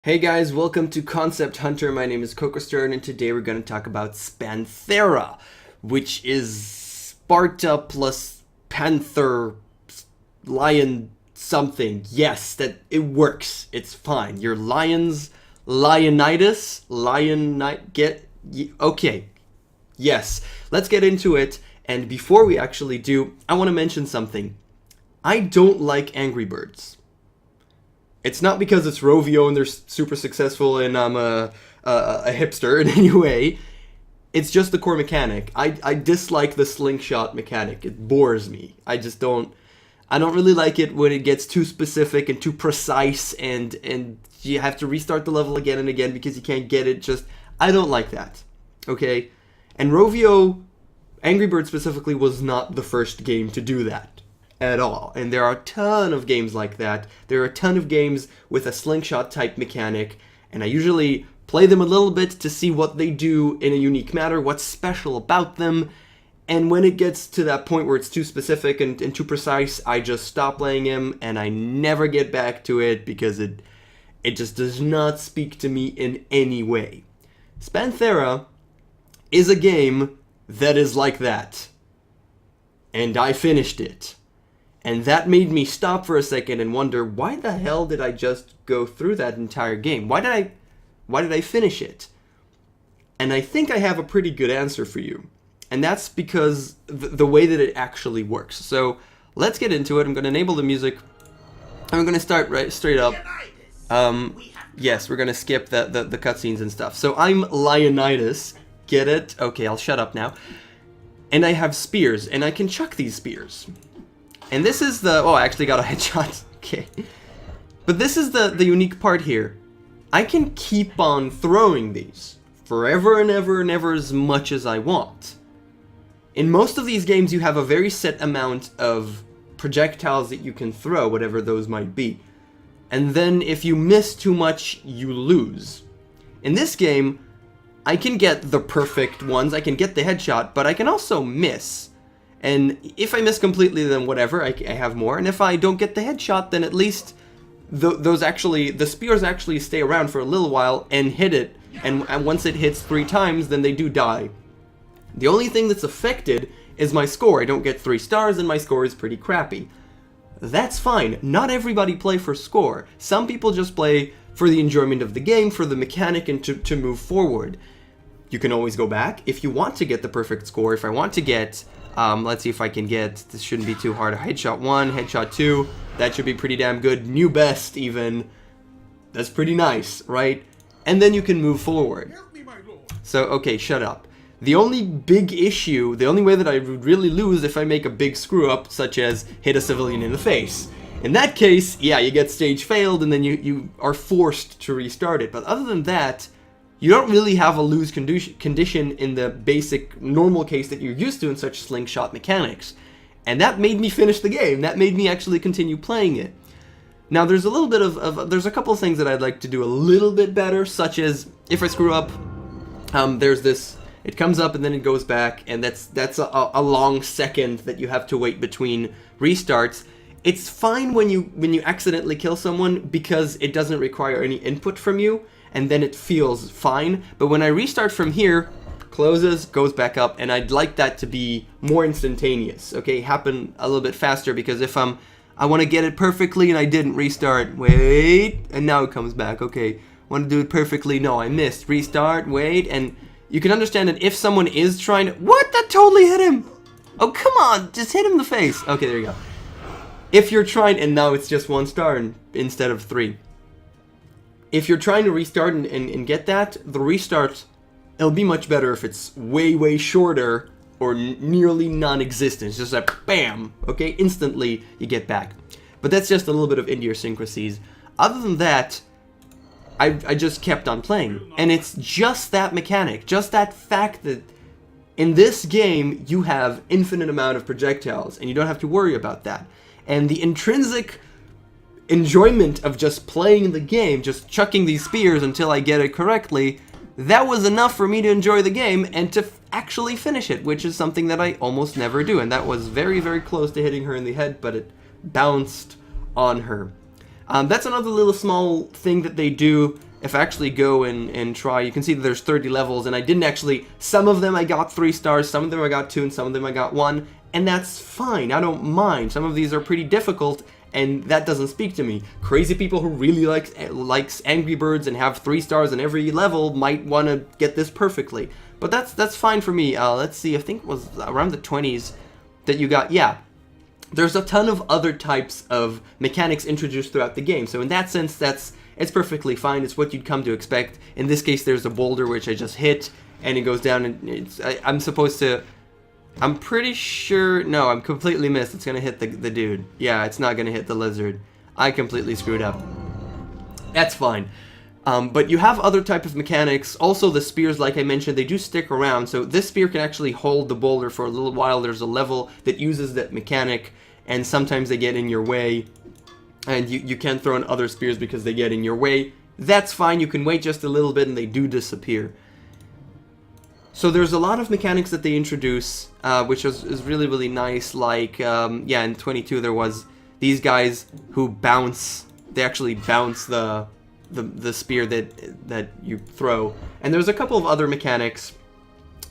Hey guys, welcome to Concept Hunter. My name is KOKOStern, and today we're going to talk about Spanthera, which is Sparta plus Panther Lion something. Yes, that it works. It's fine. Your lions, Lionitis, okay. Yes, let's get into it. And before we actually do, I want to mention something. I don't like Angry Birds. It's not because it's Rovio and they're super successful and I'm a hipster in any way. It's just the core mechanic. I dislike the slingshot mechanic. It bores me. I don't really like it when it gets too specific and too precise and you have to restart the level again and again because you can't get it. I don't like that. Okay? And Rovio, Angry Birds specifically, was not the first game to do that at all. And there are a ton of games like that. There are a ton of games with a slingshot type mechanic, and I usually play them a little bit to see what they do in a unique manner, what's special about them, and when it gets to that point where it's too specific and too precise, I just stop playing them, and I never get back to it because it just does not speak to me in any way. Spanthera is a game that is like that, and I finished it. And that made me stop for a second and wonder, why the hell did I just go through that entire game? Why did I finish it? And I think I have a pretty good answer for you. And that's because the way that it actually works. So let's get into it. I'm going to enable the music. I'm going to start right straight up. Yes, we're going to skip the cutscenes and stuff. So I'm Lionitis. Get it? Okay, I'll shut up now. And I have spears, and I can chuck these spears. And this is the... Oh, I actually got a headshot. Okay. But this is the unique part here. I can keep on throwing these forever and ever and ever as much as I want. In most of these games, you have a very set amount of projectiles that you can throw, whatever those might be. And then if you miss too much, you lose. In this game, I can get the perfect ones. I can get the headshot, but I can also miss. And if I miss completely, then whatever, I have more. And if I don't get the headshot, then at least the spears actually stay around for a little while and hit it. And once it hits 3 times, then they do die. The only thing that's affected is my score. I don't get 3 stars and my score is pretty crappy. That's fine. Not everybody play for score. Some people just play for the enjoyment of the game, for the mechanic, and to move forward. You can always go back if you want to get the perfect score. If I want to get... let's see if I can get, this shouldn't be too hard, headshot 1, headshot 2, that should be pretty damn good, new best even, that's pretty nice, right? And then you can move forward. So, okay, shut up. The only big issue, the only way that I would really lose if I make a big screw up, such as hit a civilian in the face. In that case, yeah, you get stage failed and then you are forced to restart it, but other than that, you don't really have a lose condition in the basic normal case that you're used to in such slingshot mechanics. And that made me finish the game. That made me actually continue playing it. Now there's a little bit there's a couple of things that I'd like to do a little bit better, such as if I screw up, there's this, it comes up and then it goes back, and that's a long second that you have to wait between restarts. It's fine when you accidentally kill someone because it doesn't require any input from you, and then it feels fine. But when I restart from here, closes, goes back up, and I'd like that to be more instantaneous, okay? Happen a little bit faster, because if I want to get it perfectly and I didn't restart, wait, and now it comes back, okay, want to do it perfectly, no, I missed, restart, wait, and you can understand that if someone is trying to, what, that totally hit him! Oh, come on, just hit him in the face. Okay, there you go. If you're trying, and now it's just 1 star instead of 3. If you're trying to restart and get that, the restart, it'll be much better if it's way, way shorter or nearly non-existent. It's just like, bam, okay, instantly you get back. But that's just a little bit of idiosyncrasies. Other than that, I just kept on playing. And it's just that mechanic, just that fact that in this game, you have infinite amount of projectiles, and you don't have to worry about that. And the intrinsic enjoyment of just playing the game, just chucking these spears until I get it correctly, that was enough for me to enjoy the game and to actually finish it, which is something that I almost never do. And that was very, very close to hitting her in the head, but it bounced on her. That's another little small thing that they do if I actually go and try, you can see that there's 30 levels, and I didn't actually, some of them I got 3 stars, some of them I got 2, and some of them I got 1, and that's fine, I don't mind. Some of these are pretty difficult, and that doesn't speak to me. Crazy people who really likes Angry Birds and have 3 stars in every level might want to get this perfectly. But that's fine for me. Let's see, I think it was around the 20s that you got, yeah. There's a ton of other types of mechanics introduced throughout the game, so in that sense, it's perfectly fine. It's what you'd come to expect. In this case, there's a boulder which I just hit, and it goes down, and I'm supposed to... I'm pretty sure... No, I'm completely missed. It's gonna hit the dude. Yeah, it's not gonna hit the lizard. I completely screwed up. That's fine. But you have other type of mechanics. Also, the spears, like I mentioned, they do stick around. So this spear can actually hold the boulder for a little while. There's a level that uses that mechanic, and sometimes they get in your way. And you can't throw in other spears because they get in your way. That's fine. You can wait just a little bit, and they do disappear. So there's a lot of mechanics that they introduce, which is really, really nice. Like, yeah, in 22 there was these guys who bounce. They actually bounce the spear that you throw. And there's a couple of other mechanics.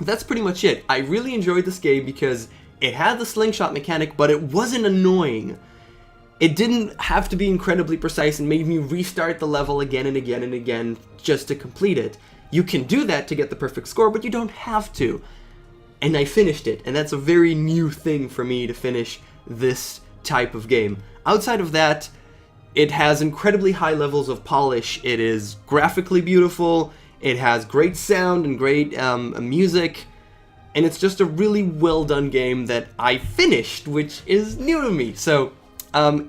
That's pretty much it. I really enjoyed this game because it had the slingshot mechanic, but it wasn't annoying. It didn't have to be incredibly precise and made me restart the level again and again and again just to complete it. You can do that to get the perfect score, but you don't have to. And I finished it, and that's a very new thing for me to finish this type of game. Outside of that, it has incredibly high levels of polish. It is graphically beautiful, it has great sound and great music, and it's just a really well done game that I finished, which is new to me. So,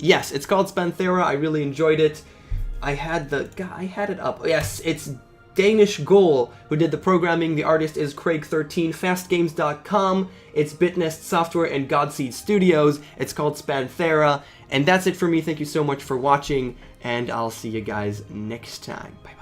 yes, it's called Spanthera. I really enjoyed it. I had it up. Yes, it's Danish Goal who did the programming. The artist is Craig13, fastgames.com. It's Bitnest Software and Godseed Studios. It's called Spanthera. And that's it for me. Thank you so much for watching, and I'll see you guys next time. Bye.